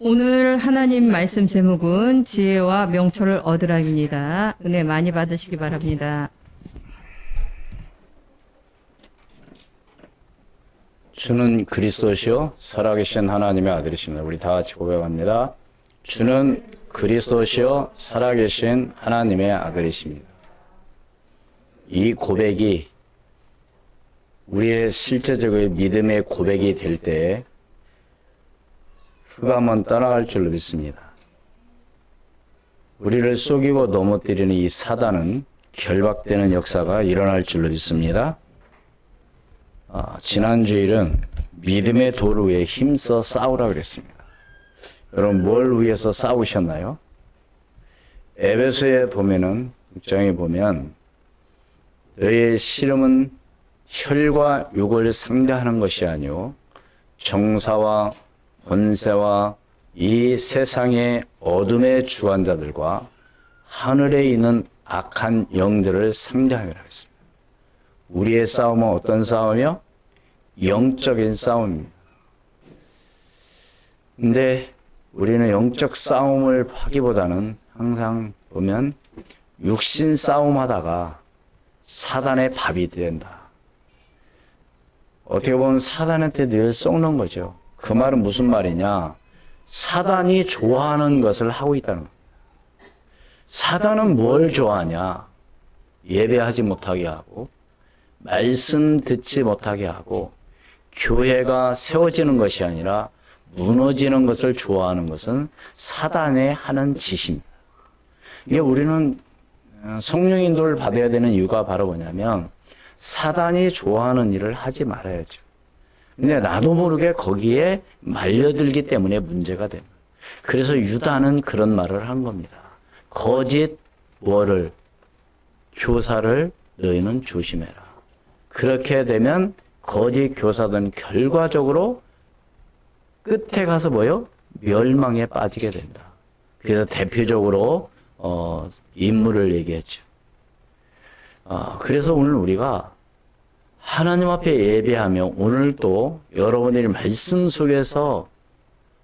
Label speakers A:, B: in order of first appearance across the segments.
A: 오늘 하나님 말씀 제목은 지혜와 명철을 얻으라입니다. 은혜 많이 받으시기 바랍니다.
B: 주는 그리스도시요 살아계신 하나님의 아들이십니다. 우리 다 같이 고백합니다. 주는 그리스도시요 살아계신 하나님의 아들이십니다. 이 고백이 우리의 실제적인 믿음의 고백이 될 때 흑암은 떠나갈 줄로 믿습니다. 우리를 속이고 넘어뜨리는 이 사단은 결박되는 역사가 일어날 줄로 믿습니다. 지난 주일은 믿음의 도를 위해 힘써 싸우라 그랬습니다. 여러분 뭘 위해서 싸우셨나요? 에베소에 보면은 6장에 보면 너희의 씨름은 혈과 육을 상대하는 것이 아니요 정사와 권세와 이 세상의 어둠의 주관자들과 하늘에 있는 악한 영들을 상대하리라 했습니다. 우리의 싸움은 어떤 싸움이요? 영적인 싸움입니다. 근데 우리는 영적 싸움을 하기보다는 항상 보면 육신 싸움 하다가 사단의 밥이 된다. 어떻게 보면 사단한테 늘 썩는 거죠. 그 말은 무슨 말이냐? 사단이 좋아하는 것을 하고 있다는 겁니다. 사단은 뭘 좋아하냐? 예배하지 못하게 하고 말씀 듣지 못하게 하고 교회가 세워지는 것이 아니라 무너지는 것을 좋아하는 것은 사단의 하는 짓입니다. 이게 우리는 성령 인도를 받아야 되는 이유가 바로 뭐냐면 사단이 좋아하는 일을 하지 말아야죠. 근데 나도 모르게 거기에 말려들기 때문에 문제가 됩니다. 그래서 유다는 그런 말을 한 겁니다. 거짓 뭐를 교사를 너희는 조심해라. 그렇게 되면 거짓 교사들은 결과적으로 끝에 가서 뭐요? 멸망에 빠지게 된다. 그래서 대표적으로 인물을 얘기했죠. 그래서 오늘 우리가 하나님 앞에 예배하며 오늘 또 여러분들이 말씀 속에서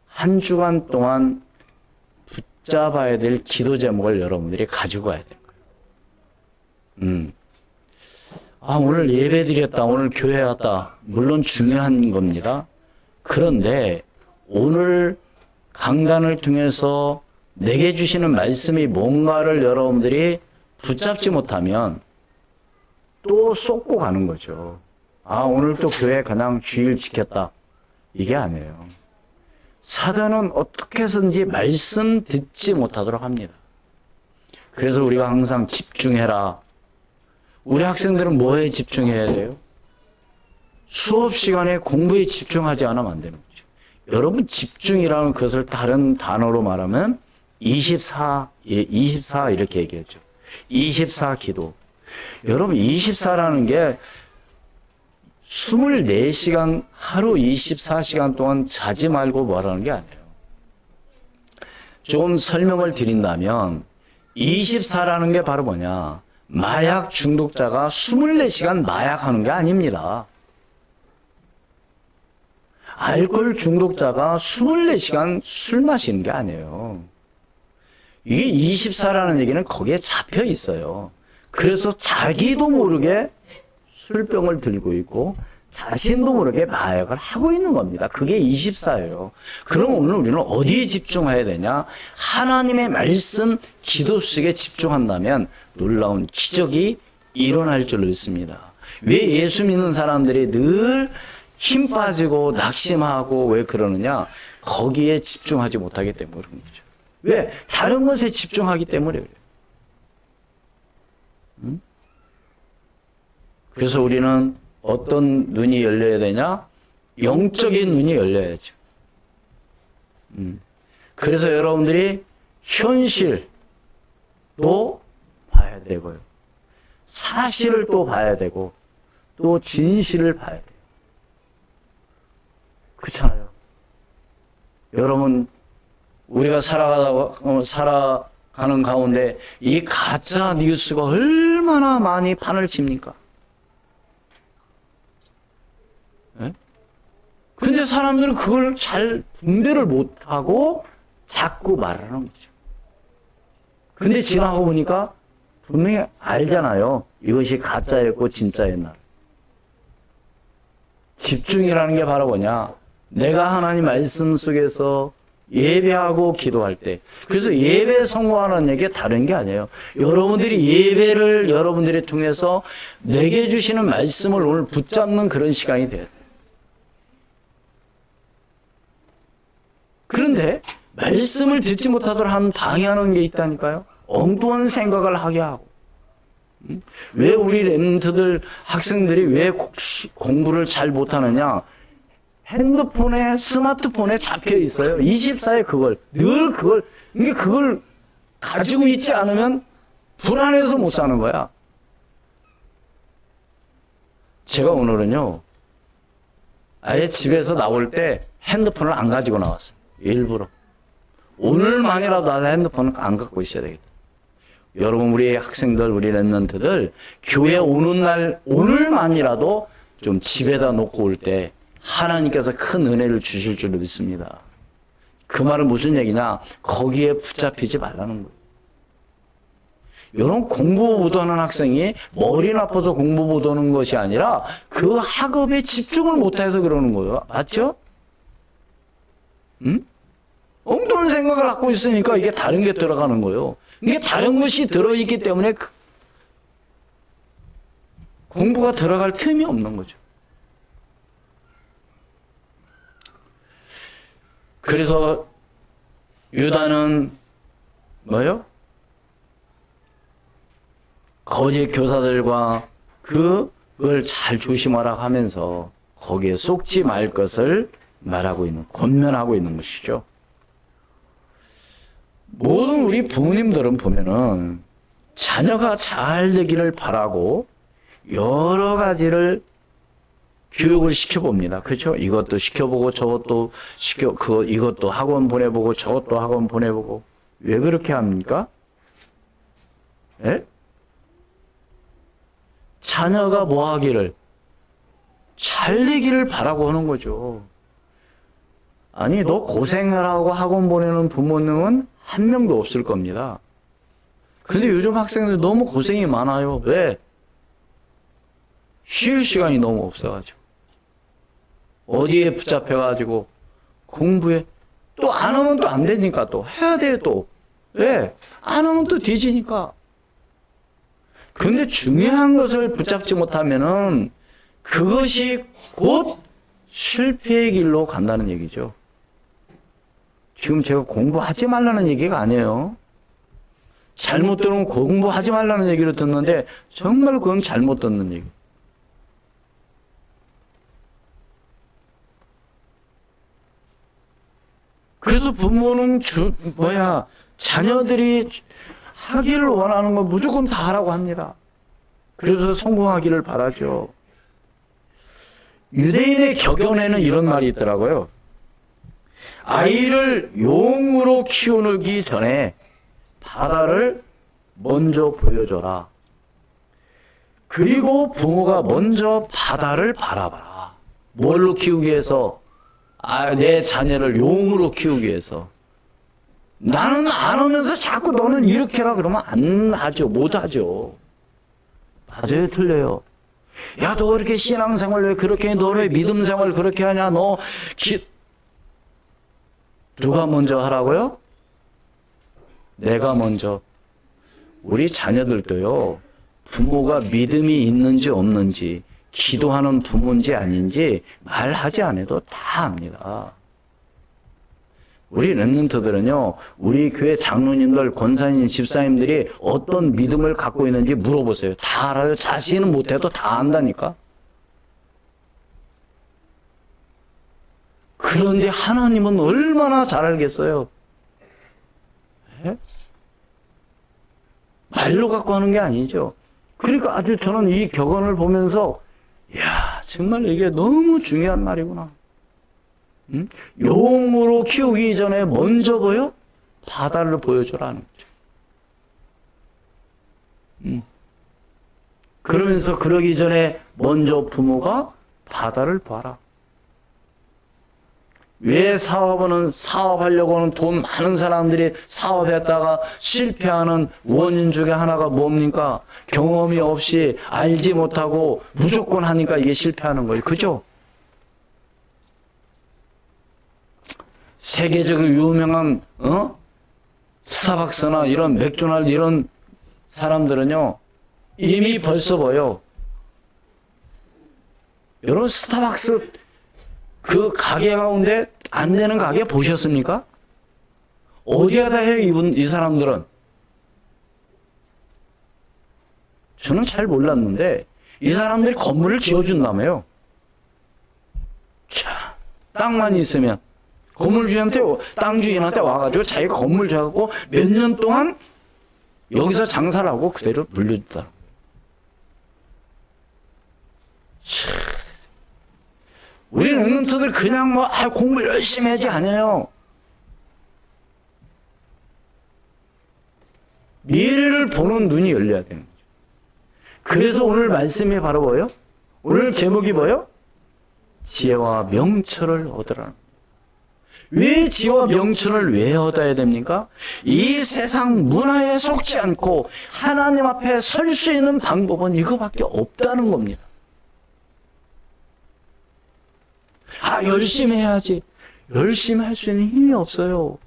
B: 한 주간 동안 붙잡아야 될 기도 제목을 여러분들이 가지고 가야 될 거예요. 오늘 예배 드렸다. 오늘 교회 왔다. 물론 중요한 겁니다. 그런데 오늘 강단을 통해서 내게 주시는 말씀이 뭔가를 여러분들이 붙잡지 못하면 또 쏟고 가는 거죠. 오늘 또 교회 그냥 주일 지켰다. 이게 아니에요. 사단은 어떻게 해서든지 말씀 듣지 못하도록 합니다. 그래서 우리가 항상 집중해라. 우리 학생들은 뭐에 집중해야 돼요? 수업 시간에 공부에 집중하지 않으면 안 되는 거죠. 여러분 집중이라는 것을 다른 단어로 말하면 24 이렇게 얘기했죠. 24 기도. 여러분 24라는 게 24시간 하루 24시간 동안 자지 말고 뭐라는 게 아니에요. 조금 설명을 드린다면 24라는 게 바로 뭐냐? 마약 중독자가 24시간 마약하는 게 아닙니다. 알코올 중독자가 24시간 술 마시는 게 아니에요. 이게 24라는 얘기는 거기에 잡혀 있어요. 그래서 자기도 모르게 술병을 들고 있고 자신도 모르게 마약을 하고 있는 겁니다. 그게 24예요. 그럼 오늘 우리는 어디에 집중해야 되냐? 하나님의 말씀, 기도 속에 집중한다면 놀라운 기적이 일어날 줄로 믿습니다. 왜 예수 믿는 사람들이 늘 힘 빠지고 낙심하고 왜 그러느냐? 거기에 집중하지 못하기 때문에 그런 거죠. 왜? 다른 것에 집중하기 때문에 그래요. 그래서 우리는 어떤 눈이 열려야 되냐? 영적인 눈이 열려야죠. 그래서 여러분들이 현실도 봐야 되고요. 사실을 또 봐야 되고, 또 진실을 봐야 돼요. 그렇잖아요. 여러분, 우리가 살아가는 가운데 이 가짜 뉴스가 얼마나 많이 판을 칩니까? 네? 근데 사람들은 그걸 잘 분별을 못하고 자꾸 말하는 거죠. 근데 지나고 보니까 분명히 알잖아요. 이것이 가짜였고 진짜였나. 집중이라는 게 바로 뭐냐? 내가 하나님 말씀 속에서 예배하고 기도할 때. 그래서 예배 성공하는 얘기 다른 게 아니에요. 여러분들이 예배를 여러분들이 통해서 내게 주시는 말씀을 오늘 붙잡는 그런 시간이 돼요. 그런데 말씀을 듣지 못하도록 한 방해하는 게 있다니까요. 엉뚱한 생각을 하게 하고. 왜 우리 랩런트들 학생들이 왜 공부를 잘 못하느냐? 핸드폰에 스마트폰에 잡혀 있어요. 24에 그걸 가지고 있지 않으면 불안해서 못 사는 거야. 제가 오늘은요, 아예 집에서 나올 때 핸드폰을 안 가지고 나왔어요. 일부러. 오늘만이라도 나도 핸드폰을 안 갖고 있어야 되겠다. 여러분, 우리 학생들, 우리 랩런트들 교회 오는 날 오늘만이라도 좀 집에다 놓고 올 때 하나님께서 큰 은혜를 주실 줄 믿습니다. 그 말은 무슨 얘기냐? 거기에 붙잡히지 말라는 거예요. 이런 공부 못하는 학생이 머리 나빠서 공부 못하는 것이 아니라 그 학업에 집중을 못해서 그러는 거예요. 맞죠? 응? 엉뚱한 생각을 갖고 있으니까 이게 다른 게 들어가는 거예요. 이게 다른 것이 들어있기 때문에 공부가 들어갈 틈이 없는 거죠. 그래서 유다는 뭐요? 거짓 교사들과 그걸 잘 조심하라 하면서 거기에 속지 말 것을 말하고 있는, 권면하고 있는 것이죠. 모든 우리 부모님들은 보면은 자녀가 잘 되기를 바라고 여러 가지를 교육을 시켜봅니다. 그렇죠? 이것도 시켜보고 저것도 이것도 학원 보내보고 저것도 학원 보내보고. 왜 그렇게 합니까? 예? 자녀가 뭐 하기를? 잘 되기를 바라고 하는 거죠. 아니, 너 고생을 하고 학원 보내는 부모님은 한 명도 없을 겁니다. 근데 요즘 학생들 너무 고생이 많아요. 왜? 쉴 시간이 너무 없어가지고. 어디에 붙잡혀가지고 공부해. 또 안 하면 또 안 되니까 또 해야 돼 또. 왜? 안 하면 또 뒤지니까. 근데 중요한 것을 붙잡지 못하면은 그것이 곧 실패의 길로 간다는 얘기죠. 지금 제가 공부하지 말라는 얘기가 아니에요. 잘못 들으면 공부하지 말라는 얘기를 듣는데 정말 그건 잘못 듣는 얘기. 그래서 부모는 자녀들이 하기를 원하는 건 무조건 다 하라고 합니다. 그래서 성공하기를 바라죠. 유대인의 격언에는 이런 말이 있더라고요. 아이를 용으로 키우기 전에 바다를 먼저 보여줘라. 그리고 부모가 먼저 바다를 바라봐라. 뭘로 키우기 위해서? 내 자녀를 용으로 키우기 위해서. 나는 안 하면서 자꾸 너는 이렇게 해라 그러면 안 하죠. 못 하죠. 맞아요, 틀려요. 야, 너 이렇게 신앙생활 왜 그렇게 해? 너 왜 믿음생활 그렇게 하냐? 누가 먼저 하라고요? 내가 먼저. 우리 자녀들도요, 부모가 믿음이 있는지 없는지, 기도하는 부모인지 아닌지 말하지 않아도 다 압니다. 우리 랩런트들은요, 우리 교회 장로님들, 권사님, 집사님들이 어떤 믿음을 갖고 있는지 물어보세요. 다 알아요. 자신은 못해도 다 안다니까. 그런데 하나님은 얼마나 잘 알겠어요. 네? 말로 갖고 하는 게 아니죠. 그러니까 아주 저는 이 격언을 보면서 이야, 정말 이게 너무 중요한 말이구나. 응? 용으로 키우기 전에 먼저 바다를 보여주라는 거죠. 그러면서 그러기 전에 먼저 부모가 바다를 봐라. 왜 사업하려고 하는 돈 많은 사람들이 사업했다가 실패하는 원인 중에 하나가 뭡니까? 경험이 없이 알지 못하고 무조건 하니까 이게 실패하는 거예요. 그죠? 세계적으로 유명한 스타벅스나 이런 맥도날드 이런 사람들은요, 이미 벌써 보여. 여러분, 스타벅스 그 가게 가운데 안 되는 가게 보셨습니까? 어디에 다 해요, 이 사람들은? 저는 잘 몰랐는데, 이 사람들이 건물을 지어준다며요. 자, 땅만 있으면. 건물 주인한테, 땅 주인한테 와가지고 자기가 건물 지어갖고 몇 년 동안 여기서 장사를 하고 그대로 물려주더라고요. 우리 랩런트들 그냥 공부 열심히 하지 않아요. 미래를 보는 눈이 열려야 되는 거죠. 그래서 오늘 말씀이 바로 뭐예요? 오늘 제목이 뭐예요? 지혜와 명철을 얻으라는 거예요. 왜 지혜와 명철을 왜 얻어야 됩니까? 이 세상 문화에 속지 않고 하나님 앞에 설 수 있는 방법은 이거밖에 없다는 겁니다. 열심히 해야지. 열심히 할 수 있는 힘이 없어요.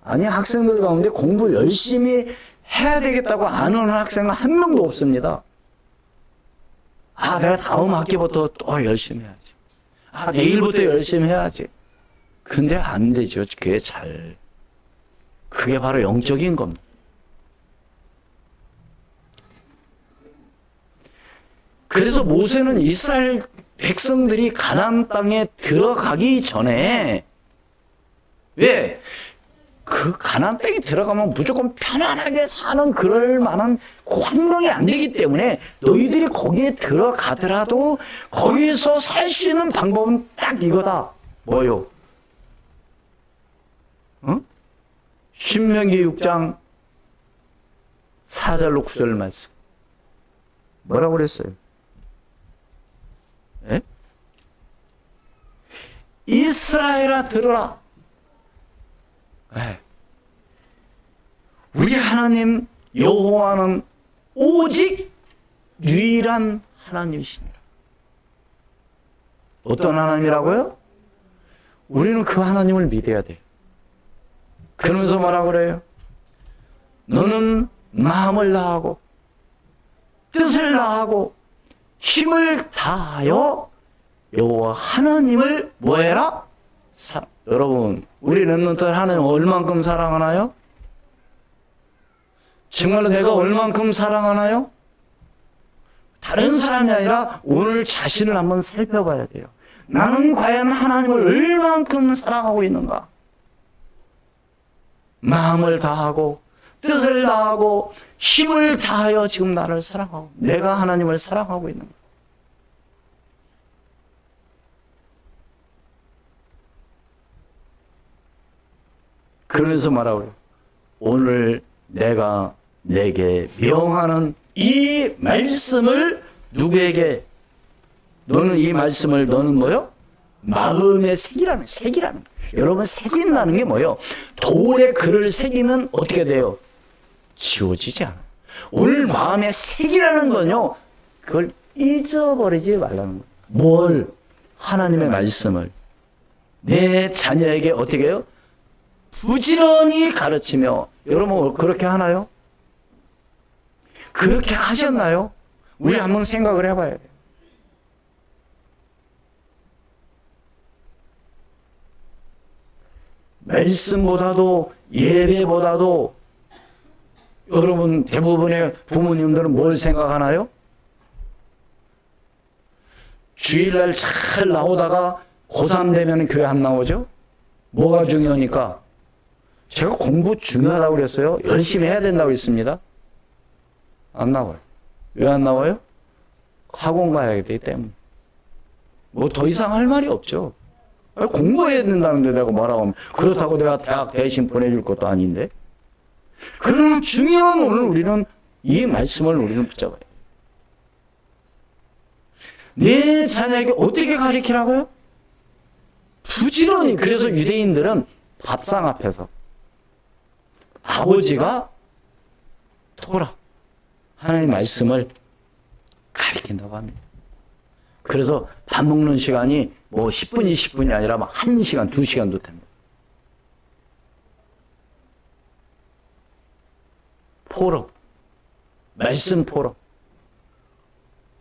B: 아니, 학생들 가운데 공부 열심히 해야 되겠다고 안 오는 학생은 한 명도 없습니다. 내가 다음 학기부터 또 열심히 해야지. 내일부터 열심히 해야지. 근데 안 되죠. 그게 바로 영적인 겁니다. 그래서 모세는 이스라엘 백성들이 가나안 땅에 들어가기 전에, 왜? 그 가나안 땅에 들어가면 무조건 편안하게 사는 그럴 만한 환경이 안 되기 때문에 너희들이 거기에 들어가더라도 거기서 살 수 있는 방법은 딱 이거다. 뭐요? 신명기 6장 4절로 9절 말씀. 뭐라고 그랬어요? 예? 이스라엘아 들으라. 네. 우리 하나님 여호와는 오직 유일한 하나님이십니다. 어떤 하나님이라고요? 우리는 그 하나님을 믿어야 돼요. 그러면서 뭐라 그래요? 너는 마음을 다하고 뜻을 다하고 힘을 다하여 여호와 하나님을 뭐해라? 여러분, 우리 랩런트 하나님 얼만큼 사랑하나요? 정말로 내가 얼만큼 사랑하나요? 다른 사람이 아니라 오늘 자신을 한번 살펴봐야 돼요. 나는 과연 하나님을 얼만큼 사랑하고 있는가? 마음을 다하고 뜻을 다하고 힘을 다하여 지금 나를 사랑하고 내가 하나님을 사랑하고 있는가? 그러면서 말하고요. 오늘 내가 내게 명하는 이 말씀을 누구에게? 너는 이 말씀을 너는 뭐요? 마음에 새기라는. 여러분, 새긴다는 게 뭐요? 돌에 글을 새기면 어떻게 돼요? 지워지지 않아요. 오늘 마음에 새기라는 건요, 그걸 잊어버리지 말라는 거예요. 뭘? 하나님의 말씀을 내 자녀에게 어떻게 해요? 부지런히 가르치며. 여러분, 그렇게 하나요? 그렇게 하셨나요? 우리 한번 생각을 해봐야 돼요. 말씀보다도 예배보다도 여러분 대부분의 부모님들은 뭘 생각하나요? 주일날 잘 나오다가 고3 되면 교회 안 나오죠? 뭐가 중요하니까? 제가 공부 중요하다고 그랬어요. 열심히 해야 된다고 했습니다. 안 나와요. 왜 안 나와요? 학원 가야 되기 때문에. 뭐 더 이상 할 말이 없죠. 공부해야 된다는데 내가 뭐라고 하면 그렇다고 내가 대학 대신 보내줄 것도 아닌데. 그러나 중요한 오늘 우리는 이 말씀을 우리는 붙잡아야 돼요. 내 자녀에게 어떻게 가르치라고요? 부지런히. 그래서 유대인들은 밥상 앞에서 아버지가 토라, 하나님 말씀을 가리킨다고 합니다. 그래서 밥 먹는 시간이 뭐 10분, 20분이 아니라 막 1시간, 2시간도 됩니다. 포럼. 말씀 포럼.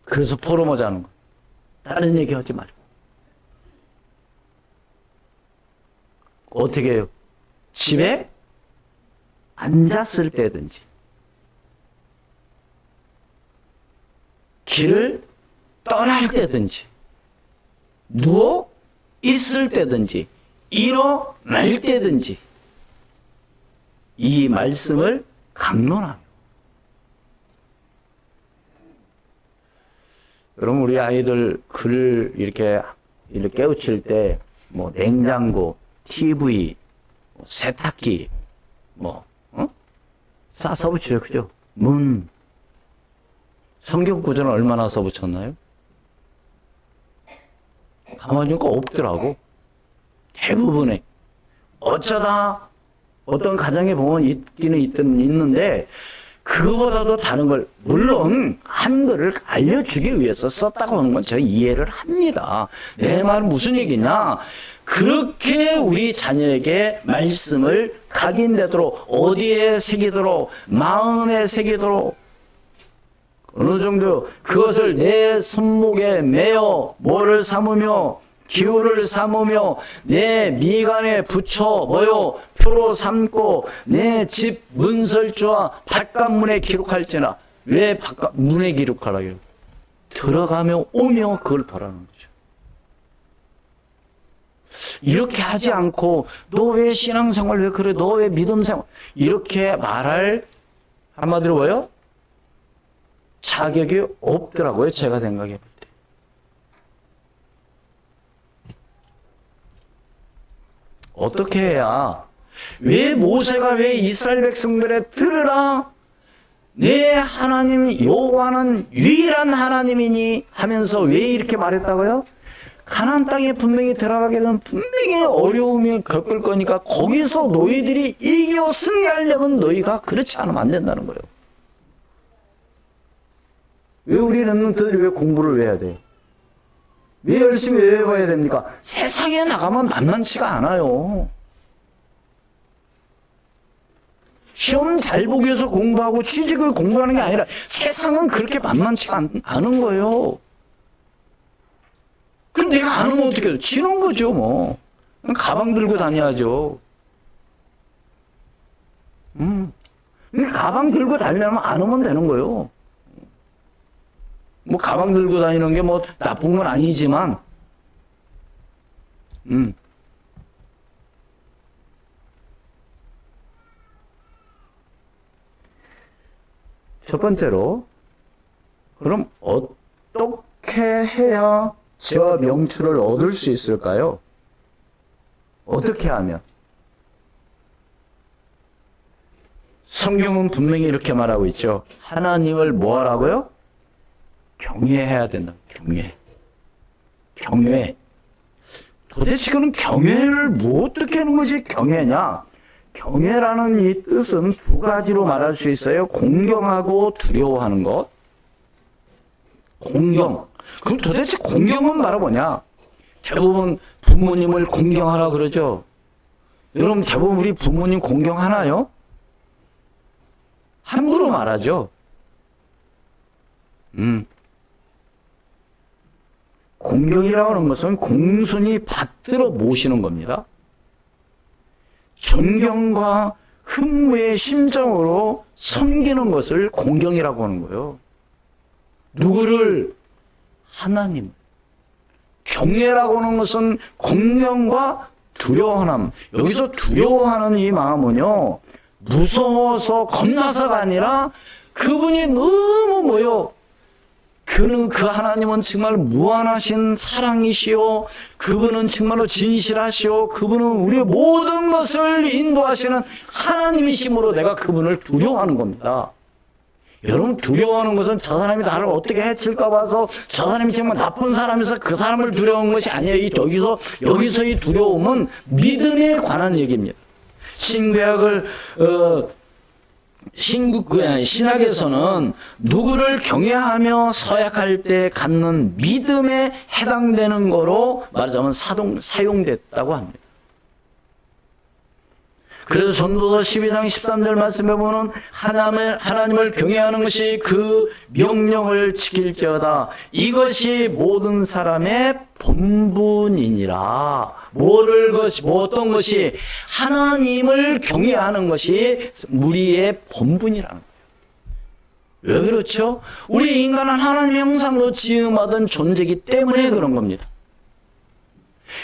B: 그래서 포럼하자 하는 거. 다른 얘기 하지 말고. 어떻게 해요? 집에 앉았을 때든지, 길을 떠날 때든지, 누워 있을 때든지, 일어날 때든지, 이 말씀을 강론하며. 여러분, 우리 아이들 글 이렇게 깨우칠 때, 뭐, 냉장고, TV, 세탁기, 싹 써붙여요. 그죠? 문. 성경 구절은 얼마나 써붙였나요? 가만히 보니까 없더라고. 대부분에. 어쩌다 어떤 가정에 보면 있는데, 그거보다도 다른 걸, 물론 한글을 알려주기 위해서 썼다고 하는 건 제가 이해를 합니다. 내 말은 무슨 얘기냐? 그렇게 우리 자녀에게 말씀을 각인되도록, 어디에 새기도록, 마음에 새기도록, 어느 정도 그것을 내 손목에 매어 뭐를 삼으며, 기호를 삼으며, 내 미간에 붙여 표로 삼고, 내 집 문설주와 바깥문에 기록할지나. 왜 바깥문에 기록하라고요? 들어가며 오며 그걸 바라는 거죠. 이렇게 하지 않고, 너 왜 신앙생활 왜 그래? 너 왜 믿음생활? 이렇게 말할, 한마디로 뭐요? 자격이 없더라고요. 제가 생각해 볼 때. 어떻게 해야, 왜 모세가 왜 이스라엘 백성들에 들으라, 내 하나님 여호와는 유일한 하나님이니 하면서 왜 이렇게 말했다고요? 가나안 땅에 분명히 들어가게 되면 분명히 어려움이 겪을 거니까 거기서 너희들이 이겨 승리하려면 너희가 그렇지 않으면 안 된다는 거예요. 왜 우리 렘넌트들이 왜 공부를 왜 해야 돼요? 왜 열심히 왜 해봐야 됩니까? 세상에 나가면 만만치가 않아요. 시험 잘 보기 위해서 공부하고 취직을 공부하는 게 아니라 세상은 그렇게 만만치가 않은 거예요. 그럼 내가 안 오면 어떻게 해요? 지는 거죠, 뭐. 가방 들고 다녀야죠. 가방 들고 다니려면 안 오면 되는 거예요. 뭐, 가방 들고 다니는 게 뭐 나쁜 건 아니지만, 첫 번째로, 그럼 어떻게 해야 지와 명철을 얻을 수 있을까요? 어떻게 하면? 성경은 분명히 이렇게 말하고 있죠. 하나님을 뭐 하라고요? 경외해야 된다. 경외. 도대체 그는 경외를 뭐 어떻게 하는 것이 경외냐? 경외라는 이 뜻은 두 가지로 말할 수 있어요. 공경하고 두려워하는 것. 공경. 그럼 도대체 공경은 바로 뭐냐? 대부분 부모님을 공경하라 그러죠. 여러분 대부분 우리 부모님 공경하나요? 함부로 말하죠. 공경이라고 하는 것은 공손히 받들어 모시는 겁니다. 존경과 흠모의 심정으로 섬기는 것을 공경이라고 하는 거예요. 누구를? 하나님. 경외라고 하는 것은 공경과 두려워함. 여기서 두려워하는 이 마음은요, 무서워서 겁나서가 아니라 그분이 너무 뭐요? 그 하나님은 정말 무한하신 사랑이시오. 그분은 정말로 진실하시오. 그분은 우리의 모든 것을 인도하시는 하나님이심으로 내가 그분을 두려워하는 겁니다. 여러분 두려워하는 것은 저 사람이 나를 어떻게 해칠까 봐서 저 사람이 정말 나쁜 사람이서 그 사람을 두려워하는 것이 아니에요. 여기서의 두려움은 믿음에 관한 얘기입니다. 신학에서는 누구를 경외하며 서약할 때 갖는 믿음에 해당되는 거로 말하자면 사용됐다고 합니다. 그래서 전도서 12장 13절 말씀에 보면 하나님을 경외하는 것이 그 명령을 지킬지어다. 이것이 모든 사람의 본분이니라. 어떤 것이 하나님을 경외하는 것이 우리의 본분이라는 거예요. 왜 그렇죠? 우리 인간은 하나님의 형상으로 지음받은 존재이기 때문에 그런 겁니다.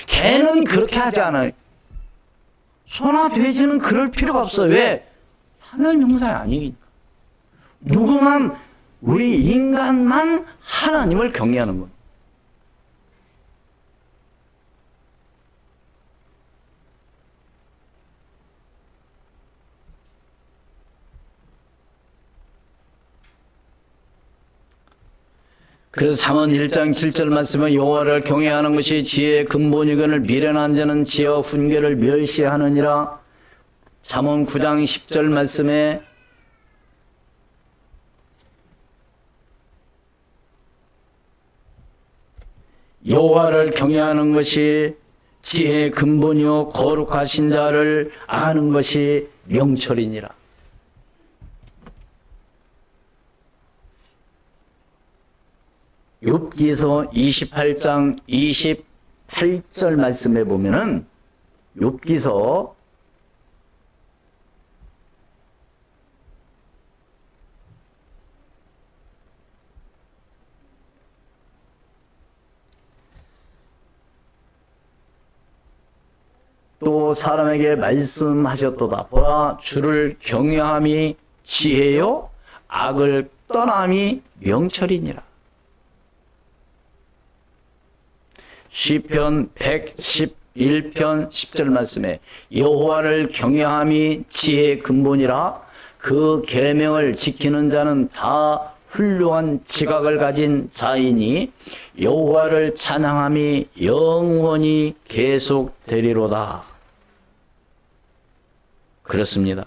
B: 개는 그렇게 하지 않아요. 소나 돼지는 그럴 필요가 없어요. 왜? 하나님 형상이 아니니까. 우리 인간만 하나님을 경외하는 겁니다. 그래서 잠언 1장 7절 말씀은 여호와를 경외하는 것이 지혜의 근본이거늘 미련한 자는 지혜와 훈계를 멸시하느니라. 잠언 9장 10절 말씀에 여호와를 경외하는 것이 지혜의 근본이요 거룩하신 자를 아는 것이 명철이니라. 욥기서 28장 28절 말씀에 보면은 욥기서 또 사람에게 말씀하셨도다. 보라, 주를 경외함이 지혜요 악을 떠남이 명철이니라. 시편 111편 10절 말씀에 여호와를 경외함이 지혜의 근본이라. 그 계명을 지키는 자는 다 훌륭한 지각을 가진 자이니 여호와를 찬양함이 영원히 계속되리로다. 그렇습니다.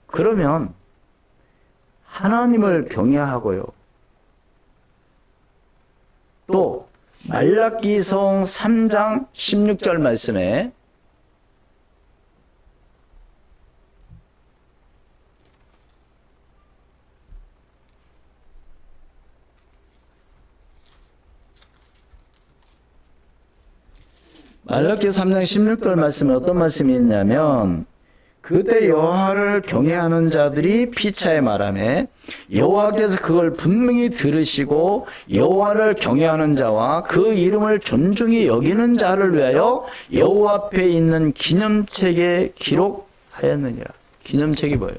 B: 그러면 하나님을 경외하고요. 또 말라기서 3장 16절 말씀에 말라기서 3장 16절 말씀에 어떤 말씀이 있냐면 그때 여호와를 경외하는 자들이 피차에 말하매 여호와께서 그걸 분명히 들으시고 여호와를 경외하는 자와 그 이름을 존중히 여기는 자를 위하여 여호와 앞에 있는 기념책에 기록하였느니라. 기념책이 뭐예요?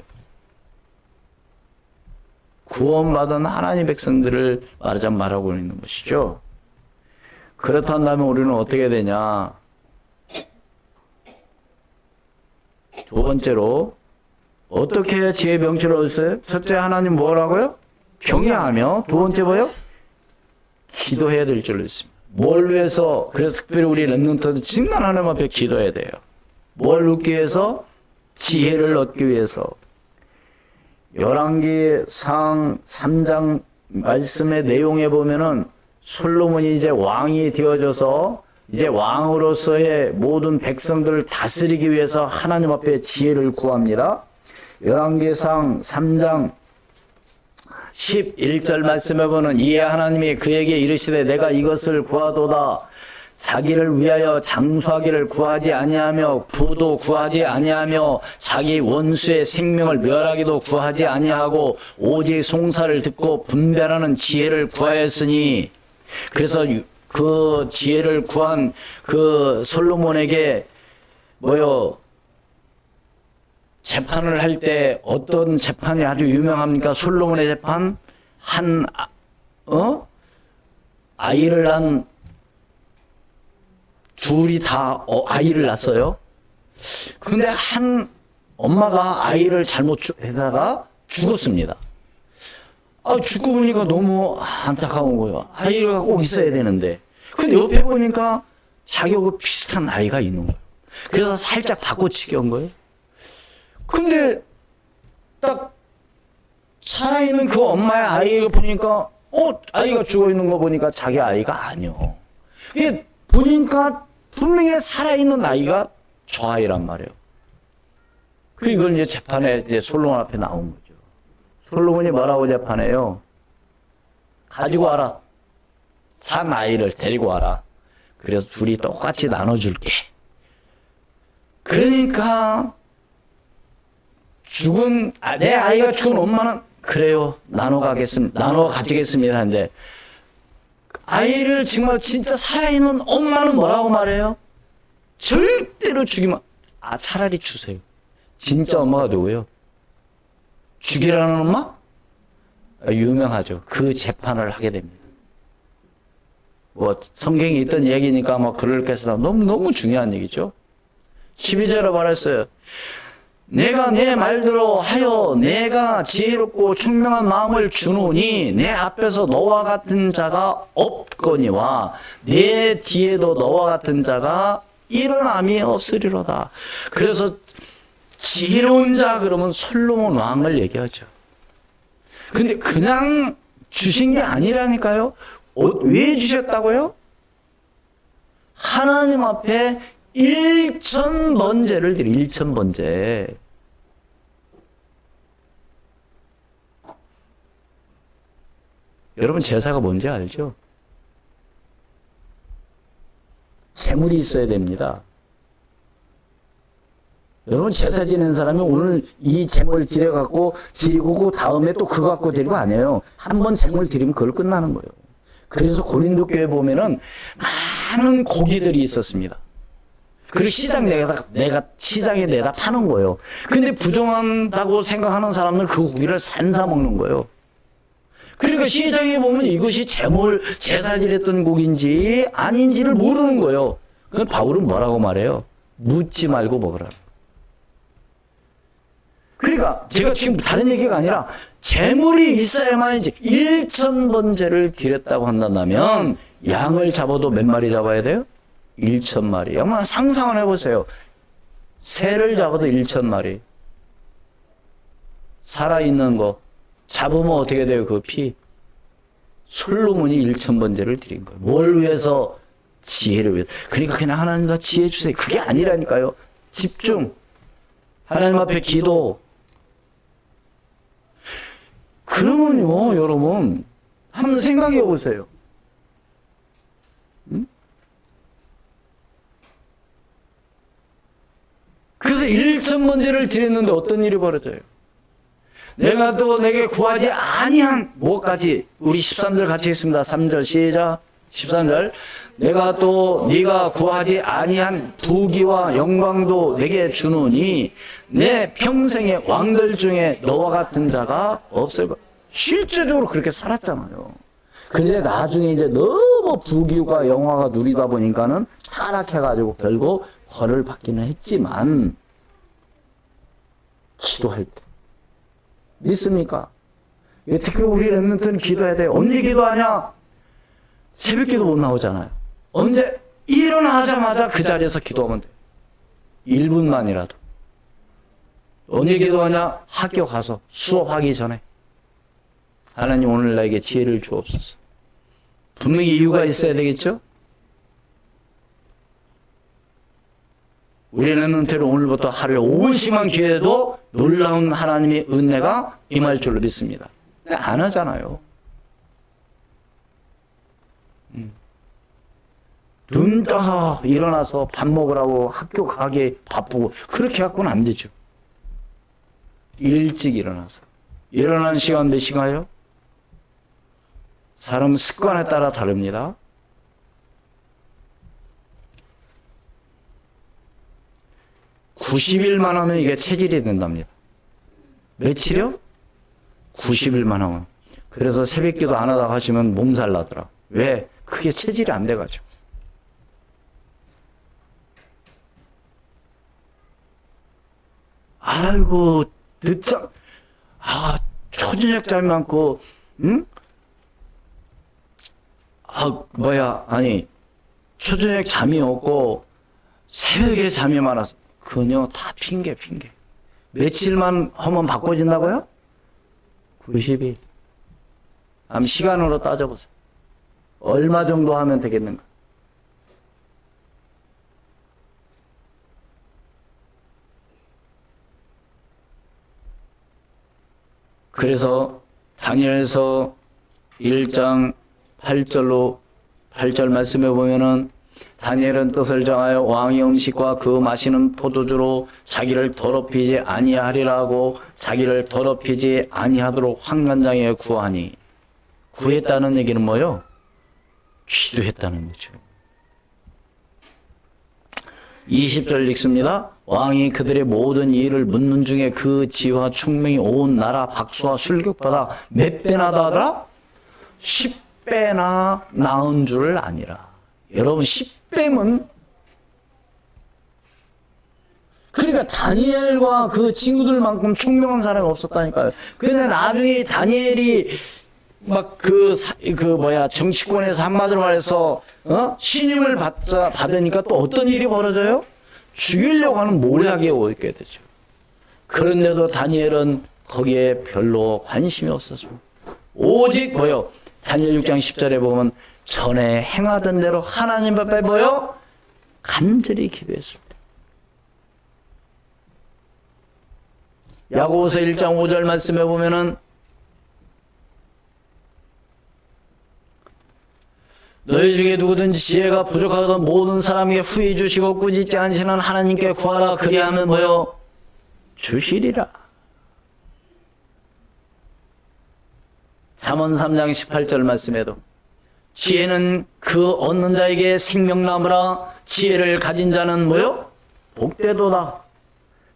B: 구원받은 하나님 백성들을 말하자면 말하고 있는 것이죠. 그렇다면 우리는 어떻게 되냐? 두 번째로 어떻게 해야 지혜의 명철을 얻었어요? 첫째, 하나님 뭐라고요? 경외하며. 두 번째 뭐요? 기도해야 될 줄로 있습니다. 뭘 위해서? 그래서 특별히 우리 렘넌트들 진간 하나님 앞에 기도해야 돼요. 뭘 얻기 위해서? 지혜를 얻기 위해서. 열왕기상 3장 말씀의 내용에 보면은 솔로몬이 이제 왕이 되어져서 이제 왕으로서의 모든 백성들을 다스리기 위해서 하나님 앞에 지혜를 구합니다. 열왕기상 3장 11절 말씀에 보면 이에 하나님이 그에게 이르시되 내가 이것을 구하도다. 자기를 위하여 장수하기를 구하지 아니하며 부도 구하지 아니하며 자기 원수의 생명을 멸하기도 구하지 아니하고 오직 송사를 듣고 분별하는 지혜를 구하였으니. 그래서 그 지혜를 구한 그 솔로몬에게 재판을 할 때 어떤 재판이 아주 유명합니까? 솔로몬의 재판. 아이를 낳은 둘이 다 아이를 낳았어요. 근데 한 엄마가 아이를 잘못 해다가 죽었습니다. 죽고 보니까 너무 안타까운 거예요. 아이가 꼭 있어야 되는데. 근데 옆에 보니까 자기하고 비슷한 아이가 있는 거예요. 그래서 살짝 바꿔치기 한 거예요. 근데 딱 살아있는 그 엄마의 아이를 보니까 아이가 죽어있는 거 보니까 자기 아이가 아니요. 이게 보니까 분명히 살아있는 아이가 저 아이란 말이에요. 이걸 이제 재판에 이제 솔로몬 앞에 나온 거죠. 솔로몬이 뭐라고 재판해요? 가지고 와라. 산 아이를 데리고 와라. 그래서 둘이 똑같이 나눠줄게. 그러니까 내 아이가 죽은 엄마는 그래요. 나눠 가지겠습니다. 하는데 아이를 정말 진짜 살아있는 엄마는 뭐라고 말해요? 절대로 죽이면 차라리 주세요. 진짜 엄마가 누구예요? 죽이라는 엄마? 유명하죠. 그 재판을 하게 됩니다. 성경에 있던 얘기니까 그럴겠으나 너무 중요한 얘기죠. 12절에 말했어요. 내가 내 말대로 하여 내가 지혜롭고 총명한 마음을 주노니 내 앞에서 너와 같은 자가 없거니와 내 뒤에도 너와 같은 자가 일어남이 없으리로다. 그래서 지혜로운 자 그러면 솔로몬 왕을 얘기하죠. 근데 그냥 주신 게 아니라니까요. 왜 주셨다고요? 하나님 앞에 1,000번제를 드려. 1,000번제. 여러분 제사가 뭔지 알죠? 재물이 있어야 됩니다. 여러분 제사 지낸 사람이 오늘 이 재물 드려갖고 드리고 그 다음에 또 그거 갖고 드리고 안 해요. 한 번 재물 드리면 그걸 끝나는 거예요. 그래서 고린도 교회 보면은 많은 고기들이 있었습니다. 그리고 내가 시장에 내다 파는 거예요. 근데 부정한다고 생각하는 사람은 그 고기를 산사 먹는 거예요. 그러니까 시장에 보면 이것이 제사 지냈던 고기인지 아닌지를 모르는 거예요. 그럼 바울은 뭐라고 말해요? 묻지 말고 먹으라. 그러니까 제가 지금 다른 얘기가 아니라 재물이 있어야만이지. 1,000번제를 드렸다고 한다면 양을 잡아도 몇 마리 잡아야 돼요? 1,000마리. 한번 상상을 해보세요. 새를 잡아도 1,000마리. 살아있는 거 잡으면 어떻게 돼요? 그 피. 솔로몬이 1,000번제를 드린 거예요. 뭘 위해서? 지혜를 위해서. 그러니까 그냥 하나님과 지혜 주세요. 그게 아니라니까요. 집중. 하나님 앞에 기도. 그러면요, 여러분, 한번 생각해 보세요. 그래서 1,000번제를 드렸는데 어떤 일이 벌어져요? 내가 또 내게 구하지 아니한 무엇까지 우리 13절 같이 있습니다. 3절 시작. 13절 내가 또 네가 구하지 아니한 부귀와 영광도 내게 주노니 내 평생의 왕들 중에 너와 같은 자가 없을 것. 실제적으로 그렇게 살았잖아요. 근데 나중에 이제 너무 부귀와 영화가 누리다 보니까는 타락해가지고 결국 벌을 받기는 했지만 기도할 때 믿습니까? 특히 우리 렘넌트는 기도해야 돼요. 언제 기도하냐? 새벽 기도 못 나오잖아요. 언제? 일어나자마자 그 자리에서 기도하면 돼요. 1분만이라도. 언제 기도하냐? 학교 가서 수업하기 전에. 하나님 오늘 나에게 지혜를 주옵소서. 분명히 이유가 있어야 되겠죠? 우리 렘넌트는 오늘부터 하루에 5분씩만 기도해도 놀라운 하나님의 은혜가 임할 줄로 믿습니다. 안 하잖아요. 눈 떠서 일어나서 밥 먹으라고 학교 가기 바쁘고 그렇게 갖고는 안 되죠. 일찍 일어나서. 일어나는 시간 몇 시간이요? 사람 습관에 따라 다릅니다. 90일만 하면 이게 체질이 된답니다. 며칠이요? 90일만 하면. 그래서 새벽기도 안 하다가 하시면 몸살 나더라. 왜? 그게 체질이 안 돼가지고. 아이고, 늦잠, 초저녁 잠이 많고, 응? 아니, 초저녁 잠이 없고, 새벽에 잠이 많아서. 그건요, 다 핑계. 며칠만 하면 바꿔진다고요? 90일. 그럼 시간으로 따져보세요. 얼마 정도 하면 되겠는가? 그래서 다니엘서 1장 8절 말씀에 보면은 다니엘은 뜻을 정하여 왕의 음식과 그 마시는 포도주로 자기를 더럽히지 아니하리라 하고 자기를 더럽히지 아니하도록 환관장에 구하니. 구했다는 얘기는 뭐요? 기도했다는 거죠. 20절 읽습니다. 왕이 그들의 모든 일을 묻는 중에 그 지와 충명이 온 나라 박수와 술격보다 몇 배나 더하더라? 10배나 나은 줄 아니라. 여러분 10배면 그러니까 다니엘과 그 친구들만큼 총명한 사람이 없었다니까요. 근데 나중에 다니엘이 막 정치권에서 한마디로 말해서 신임을 받으니까 또 어떤 일이 벌어져요? 죽이려고 하는 모략에 오게 되죠. 그런데도 다니엘은 거기에 별로 관심이 없었습니다. 오직 다니엘 6장 10절에 보면 전에 행하던 대로 하나님 앞에 간절히 기도했습니다. 야고보서 1장 5절 말씀에 보면은 너희 중에 누구든지 지혜가 부족하거든 모든 사람에게 후히 주시고 꾸짖지 않으시는 하나님께 구하라. 그리하면 주시리라. 잠언 3장 18절 말씀에도 지혜는 그 얻는 자에게 생명나무라. 지혜를 가진 자는 복되도다.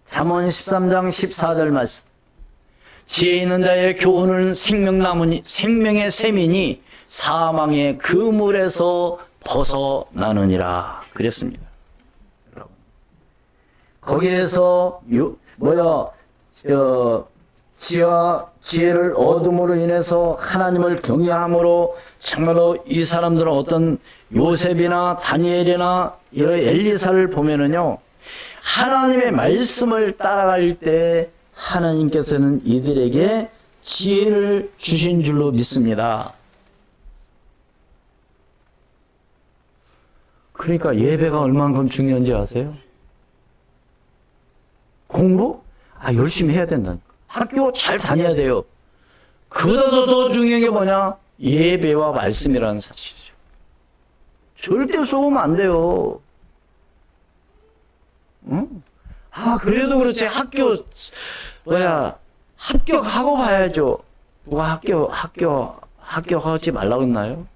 B: 잠언 13장 14절 말씀 지혜 있는 자의 교훈은 생명의 샘이니 사망의 그물에서 벗어나느니라 그랬습니다. 거기에서 지혜를 얻음으로 인해서 하나님을 경외함으로 정말로 이 사람들은 어떤 요셉이나 다니엘이나 이런 엘리사를 보면은요, 하나님의 말씀을 따라갈 때 하나님께서는 이들에게 지혜를 주신 줄로 믿습니다. 그러니까 예배가 얼마만큼 중요한지 아세요? 공부? 열심히 해야 된다니까. 학교 잘 다녀야 돼요. 그보다도 더 중요한 게 뭐냐? 예배와 말씀이라는 사실이죠. 절대 속으면 안 돼요. 응? 그래도 그렇지. 합격하고 봐야죠. 누가 합격하지 말라고 했나요?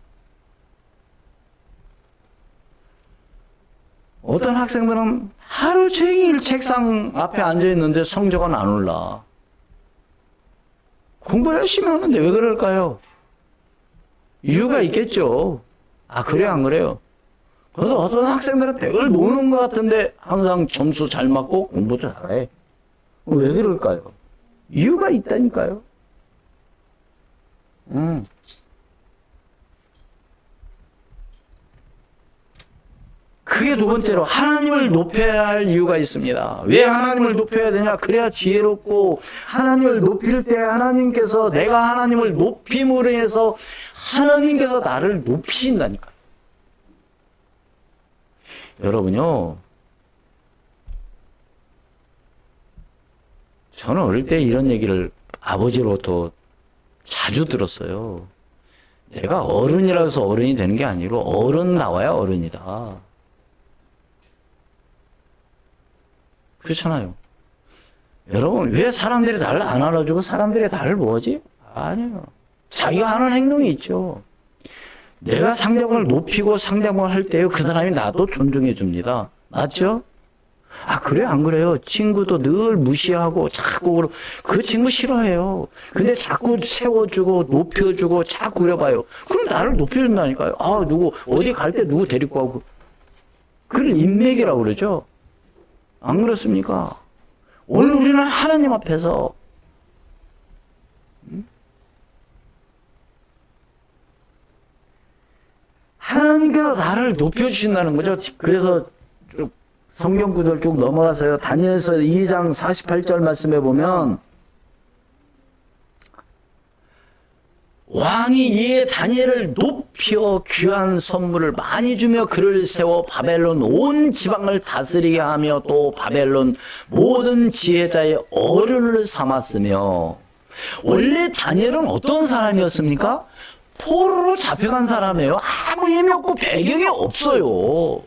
B: 어떤 학생들은 하루 종일 책상 앞에 앉아있는데 성적은 안 올라. 공부 열심히 하는데 왜 그럴까요? 이유가 있겠죠. 그래요, 안 그래요? 그런데 어떤 학생들은 되게 노는 것 같은데 항상 점수 잘 맞고 공부도 잘해. 왜 그럴까요? 이유가 있다니까요. 그게 두 번째로 하나님을 높여야 할 이유가 있습니다. 왜 하나님을 높여야 되냐? 그래야 지혜롭고 하나님을 높일 때 하나님께서 내가 하나님을 높임으로 해서 하나님께서 나를 높이신다니까요. 여러분요, 저는 어릴 때 이런 얘기를 아버지로부터 자주 들었어요. 내가 어른이라고 해서 어른이 되는 게 아니고 어른 나와야 어른이다. 그렇잖아요. 여러분, 왜 사람들이 나를 안 알아주고 사람들이 나를 뭐지? 아니에요. 자기가 하는 행동이 있죠. 내가 상대방을 높이고 상대방을 할 때요, 그 사람이 나도 존중해 줍니다. 맞죠? 그래요? 안 그래요? 친구도 늘 무시하고 자꾸 그 친구 싫어해요. 근데 자꾸 세워주고 높여주고 자꾸 그려봐요. 그럼 나를 높여준다니까요. 어디 갈 때 누구 데리고 가고. 그걸 인맥이라고 그러죠. 안 그렇습니까? 오늘 우리는 하나님 앞에서 하나님께서 나를 높여주신다는 거죠. 그래서 쭉 성경 구절 쭉 넘어가서요. 다니엘서 2장 48절 말씀에 보면 왕이 이에 다니엘을 높여 귀한 선물을 많이 주며 그를 세워 바벨론 온 지방을 다스리게 하며 또 바벨론 모든 지혜자의 어른을 삼았으며. 원래 다니엘은 어떤 사람이었습니까? 포로로 잡혀간 사람이에요. 아무 힘이 없고 배경이 없어요.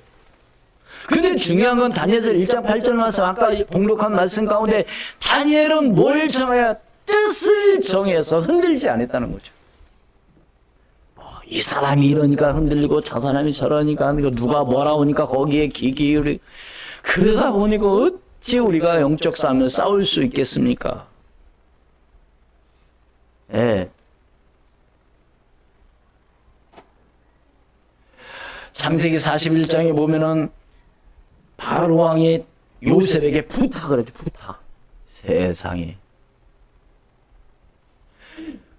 B: 근데 중요한 건 다니엘서 1장 8절 말씀, 아까 봉독한 말씀 가운데 다니엘은 뭘 정해야 뜻을 정해서 흔들지 않았다는 거죠. 이 사람이 이러니까 흔들리고 저 사람이 저러니까 누가 뭐라 오니까 거기에 귀 기울이고 그러다 보니까 어찌 우리가 영적 싸움을 싸울 수 있겠습니까? 예. 창세기 41장에 보면은 바로 왕이 요셉에게 부탁을 했죠. 부탁. 세상에.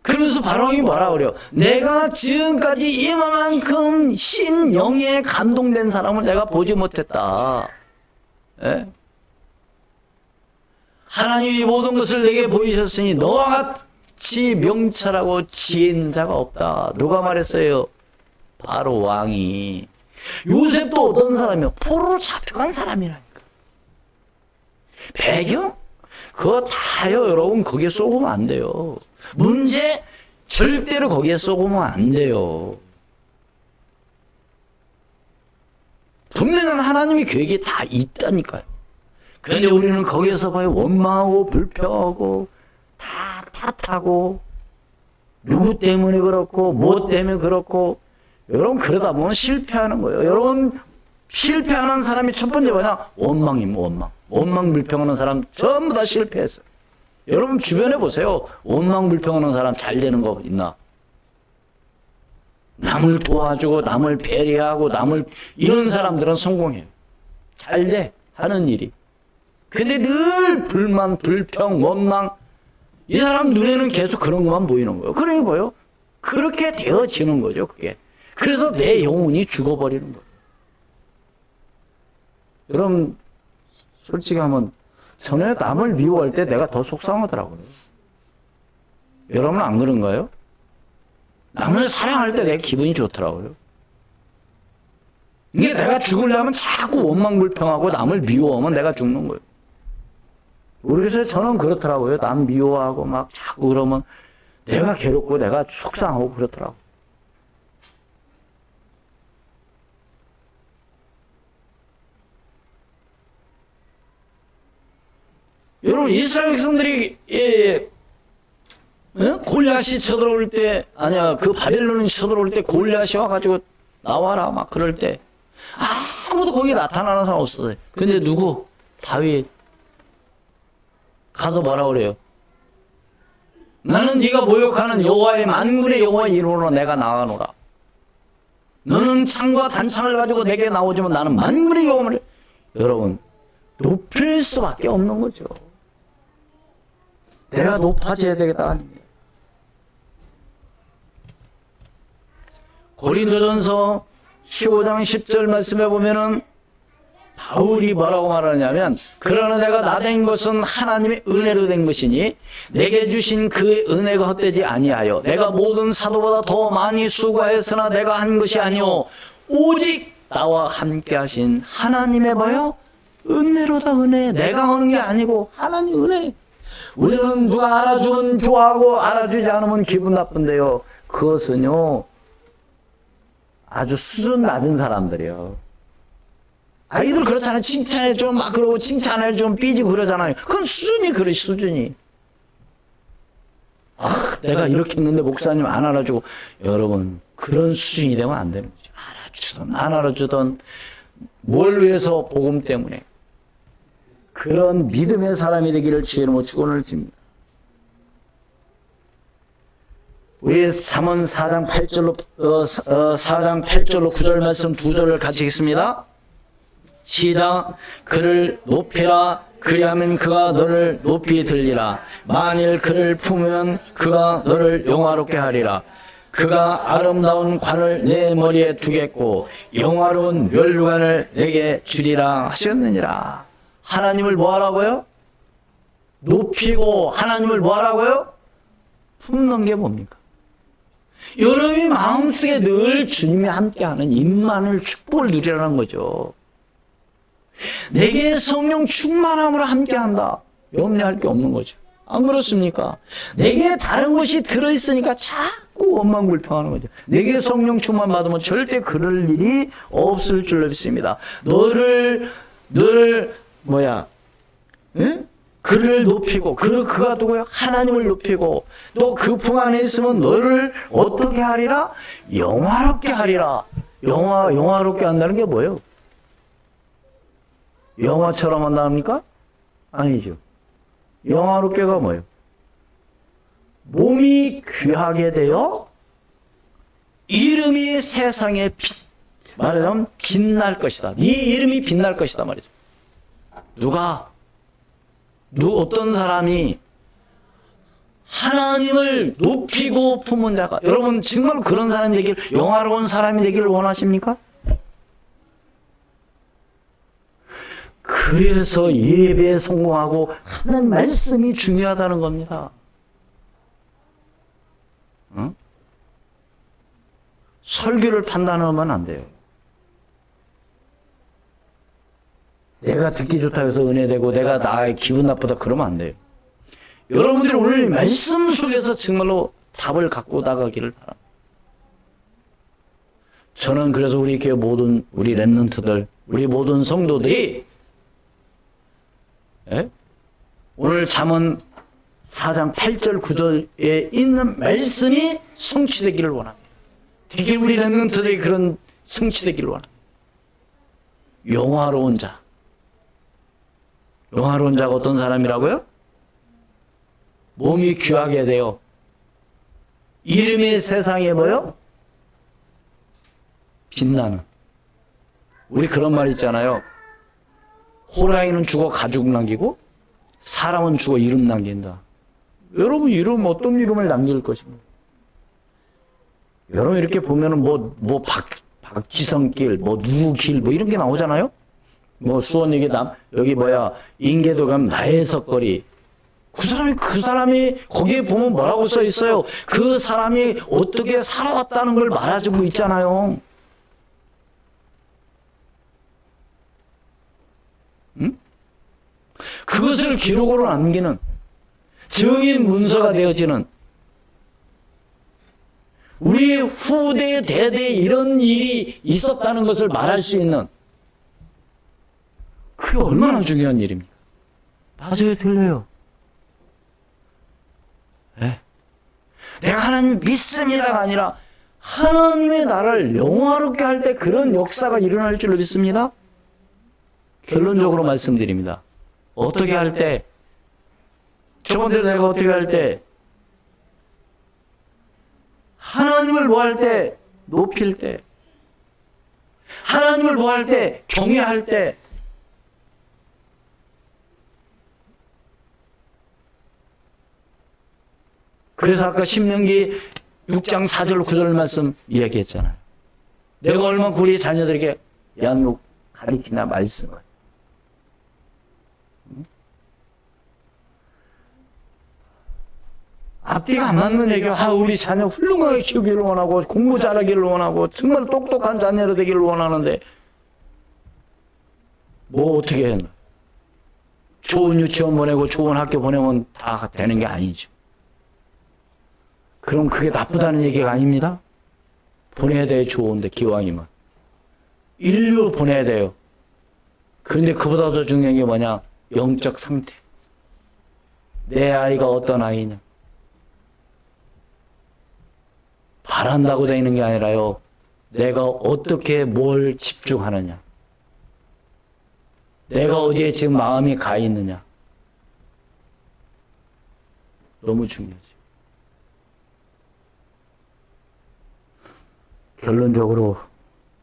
B: 그래서 바로왕이 뭐라 그래요? 내가 지금까지 이만큼 신영에 감동된 사람을 내가 보지 못했다. 예? 하나님이 모든 것을 내게 보이셨으니 너와 같이 명철하고 지혜 있는 자가 없다. 누가 말했어요? 바로 왕이. 요셉도 어떤 사람이요? 포로로 잡혀간 사람이라니까. 배경? 그거 다요, 여러분. 거기에 쏘으면 안 돼요. 문제? 절대로 거기에 쏘으면 안 돼요. 분명한 하나님의 계획이 다 있다니까요. 그런데 우리는 거기에서 봐요. 원망하고 불평하고 다 탓하고 누구 때문에 그렇고 뭐 때문에 그렇고. 여러분 그러다 보면 실패하는 거예요. 여러분 실패하는 사람이 첫 번째 뭐냐? 원망입니다. 원망. 원망 불평하는 사람 전부 다 실패했어요. 여러분 주변에 보세요. 원망 불평하는 사람 잘 되는 거 있나? 남을 도와주고 남을 배려하고 남을 이런 사람들은 성공해요. 잘 돼. 하는 일이. 근데 늘 불만, 불평, 원망 이 사람 눈에는 계속 그런 것만 보이는 거예요. 그러니 뭐예요? 그렇게 되어지는 거죠. 그게. 그래서 내 영혼이 죽어버리는 거예요. 여러분 솔직히 하면 전에 남을 미워할 때 내가 더 속상하더라고요. 여러분은 안 그런가요? 남을 사랑할 때 내 기분이 좋더라고요. 이게 내가 죽으려면 자꾸 원망불평하고 남을 미워하면 내가 죽는 거예요. 모르겠어요. 저는 그렇더라고요. 남 미워하고 막 자꾸 그러면 내가 괴롭고 내가 속상하고 그렇더라고요. 여러분 이스라엘 백성들이 골리앗이 쳐들어올 때 아니야 그 바벨론이 쳐들어올 때 골리앗이 와가지고 나와라 막 그럴 때 아무도 거기 나타나는 사람 없었어요. 근데 누구? 다윗 가서 뭐라 그래요? 나는 네가 모욕하는 여호와의 만군의 여호와의 이름으로 내가 나가노라. 너는 창과 단창을 가지고 내게 나오지만 나는 만군의 여호와를. 여러분 높일 수밖에 없는 거죠. 내가 높아져야 되겠다 아닙니다. 고린도전서 15장 10절 말씀에 보면은 바울이 뭐라고 말하냐면 그러나 내가 나된 것은 하나님의 은혜로 된 것이니 내게 주신 그의 은혜가 헛되지 아니하여 내가 모든 사도보다 더 많이 수고하였으나 내가 한 것이 아니오 오직 나와 함께 하신 하나님의 뭐요? 은혜로다. 은혜. 내가 하는 게 아니고 하나님 은혜. 우리는 누가 알아주면 좋아하고 알아주지 않으면 기분 나쁜데요. 그것은요 아주 수준 낮은 사람들이요. 아이들 그렇잖아요. 칭찬해줘 막 그러고 칭찬해줘 삐지고 그러잖아요. 그건 수준이 그래 수준이. 내가 이렇게 했는데 목사님 안 알아주고. 여러분 그런 수준이 되면 안 되는 거죠. 알아주던 안 알아주던 뭘 위해서 복음 때문에 그런 믿음의 사람이 되기를 주의 이름으로 축원을 드립니다. 우리 잠언 4장 8절로 4장 8절로 9절 말씀 두 절을 같이 읽습니다. 시작. 그를 높이라 그리하면 그가 너를 높이 들리라. 만일 그를 품으면 그가 너를 영화롭게 하리라.
C: 그가 아름다운 관을 내 머리에 두겠고 영화로운 멸관을 내게 주리라 하셨느니라. 하나님을 뭐 하라고요? 높이고 하나님을 뭐 하라고요? 품는 게 뭡니까? 여러분이 마음속에 늘 주님이 함께하는 임만을 축복을 누리라는 거죠. 내게 성령 충만함으로 함께한다. 염려할 게 없는 거죠. 안 그렇습니까? 내게 다른 것이 들어있으니까 자꾸 원망 불평하는 거죠. 내게 성령 충만 받으면 절대 그럴 일이 없을 줄로 믿습니다. 너를 늘 응? 그를 높이고 그가 누구야? 하나님을 높이고 또 그 품 안에 있으면 너를 어떻게 하리라? 영화롭게 하리라. 영화롭게 한다는 게 뭐예요? 영화처럼 한다니까? 아니죠. 영화롭게가 뭐예요? 몸이 귀하게 되어 이름이 세상에 말하자면 빛날 것이다. 네 이름이 빛날 것이다 말이죠. 어떤 사람이 하나님을 높이고 품은 자가, 여러분 정말 그런 사람이 되길, 영화로운 사람이 되기를 원하십니까? 그래서 예배에 성공하고 하는 말씀이 중요하다는 겁니다. 응? 설교를 판단하면 안 돼요. 내가 듣기 좋다 해서 은혜되고 내가 나의 기분 나쁘다 그러면 안 돼요. 여러분들이 오늘 말씀 속에서 정말로 답을 갖고 나가기를 바랍니다. 저는 그래서 우리 교회 모든 우리 렘넌트들, 우리 모든 성도들이 오늘 잠언 4장 8절 9절에 있는 말씀이 성취되기를 원합니다. 되게 우리 렘넌트들이 그런 성취되기를 원합니다. 영화로운 자. 영화로운 자가 어떤 사람이라고요? 몸이 귀하게 되어 이름이 세상에 뭐요? 빛나는. 우리 그런 말 있잖아요. 호랑이는 죽어 가죽 남기고 사람은 죽어 이름 남긴다. 여러분 이름 어떤 이름을 남길 것인가? 여러분 이렇게 보면은 박지성길, 누구길 이런 게 나오잖아요. 수원 여기 인계도 가면 나해석거리. 그 사람이 거기에 보면 뭐라고 써 있어요? 그 사람이 어떻게 살아왔다는 걸 말해주고 있잖아요. 응? 그것을 기록으로 남기는 증인 문서가 되어지는 우리 후대 대대에 이런 일이 있었다는 것을 말할 수 있는 그게 얼마나 중요한 일입니까? 맞아요, 틀려요. 네. 내가 하나님 믿습니다가 아니라 하나님의 나라를 영화롭게 할 때 그런 역사가 일어날 줄로 믿습니다. 결론적으로 말씀드립니다. 어떻게 할 때, 저번에 내가 어떻게 할 때, 하나님을 뭐 할 때, 높일 때, 하나님을 뭐 할 때, 경외할 때, 그래서 아까 신명기 6장 4절 9절 말씀 이야기했잖아요. 내가 얼마나 우리 자녀들에게 양육 가리키나 말씀을. 앞뒤가 안 맞는 얘기가 우리 자녀 훌륭하게 키우기를 원하고 공부 잘하기를 원하고 정말 똑똑한 자녀로 되기를 원하는데 어떻게 했나? 좋은 유치원 보내고 좋은 학교 보내면 다 되는 게 아니죠. 그럼 그게 나쁘다는 얘기가 아닙니다. 보내야 돼요. 좋은데 기왕이면. 인류 보내야 돼요. 그런데 그보다 더 중요한 게 뭐냐? 영적 상태. 내 아이가 어떤 아이냐? 바란다고 되는 게 아니라요. 내가 어떻게 뭘 집중하느냐? 내가 어디에 지금 마음이 가 있느냐? 너무 중요하죠. 결론적으로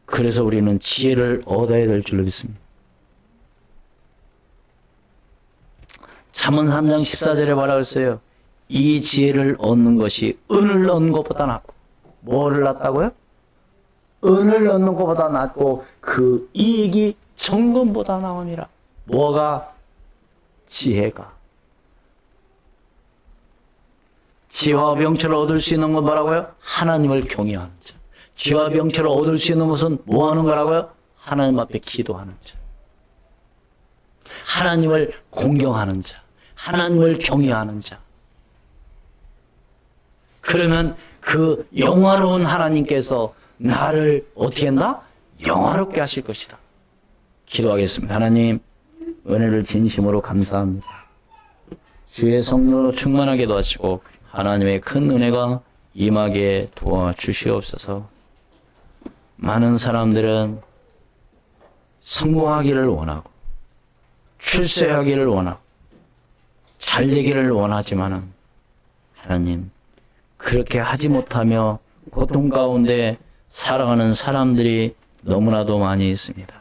C: 그래서 우리는 지혜를 얻어야 될 줄로 믿습니다. 잠언 3장 14절에 뭐라고 했어요? 이 지혜를 얻는 것이 은을 얻는 것보다 낫고 뭐를 낳았다고요? 은을 얻는 것보다 낫고 그 이익이 정금보다 나음이라. 뭐가? 지혜가. 지혜와 명철을 얻을 수 있는 건 뭐라고요? 하나님을 경외하는 자. 지혜와 명철을 얻을 수 있는 것은 뭐 하는 거라고요? 하나님 앞에 기도하는 자. 하나님을 공경하는 자. 하나님을 경외하는 자. 그러면 그 영화로운 하나님께서 나를 어떻게 한다? 영화롭게 하실 것이다. 기도하겠습니다. 하나님, 은혜를 진심으로 감사합니다. 주의 성령으로 충만하게 도와주시고 하나님의 큰 은혜가 임하게 도와주시옵소서. 많은 사람들은 성공하기를 원하고 출세하기를 원하고 잘 되기를 원하지만은 하나님, 그렇게 하지 못하며 고통 가운데 살아가는 사람들이 너무나도 많이 있습니다.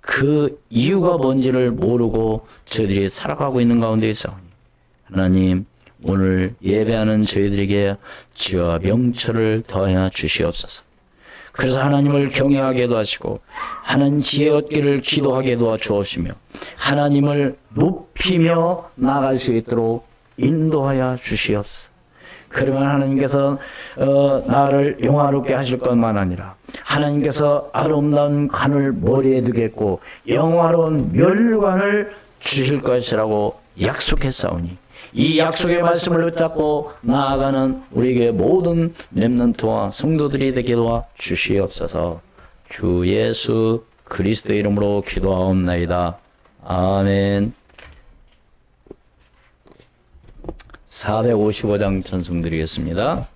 C: 그 이유가 뭔지를 모르고 저희들이 살아가고 있는 가운데 있사오니 하나님, 오늘 예배하는 저희들에게 지혜와 명철을 더하여 주시옵소서. 그래서 하나님을 경외하게도 하시고 하나님 지혜 얻기를 기도하게 도와주옵시며 하나님을 높이며 나갈 수 있도록 인도하여 주시옵소서. 그러면 하나님께서 나를 영화롭게 하실 것만 아니라 하나님께서 아름다운 관을 머리에 두겠고 영화로운 멸관을 주실 것이라고 약속했사오니 이 약속의 말씀을 붙잡고 나아가는 우리에게 모든 렘넌트와 성도들이 되게 도와 주시옵소서. 주 예수 그리스도의 이름으로 기도하옵나이다. 아멘. 455장 전송드리겠습니다.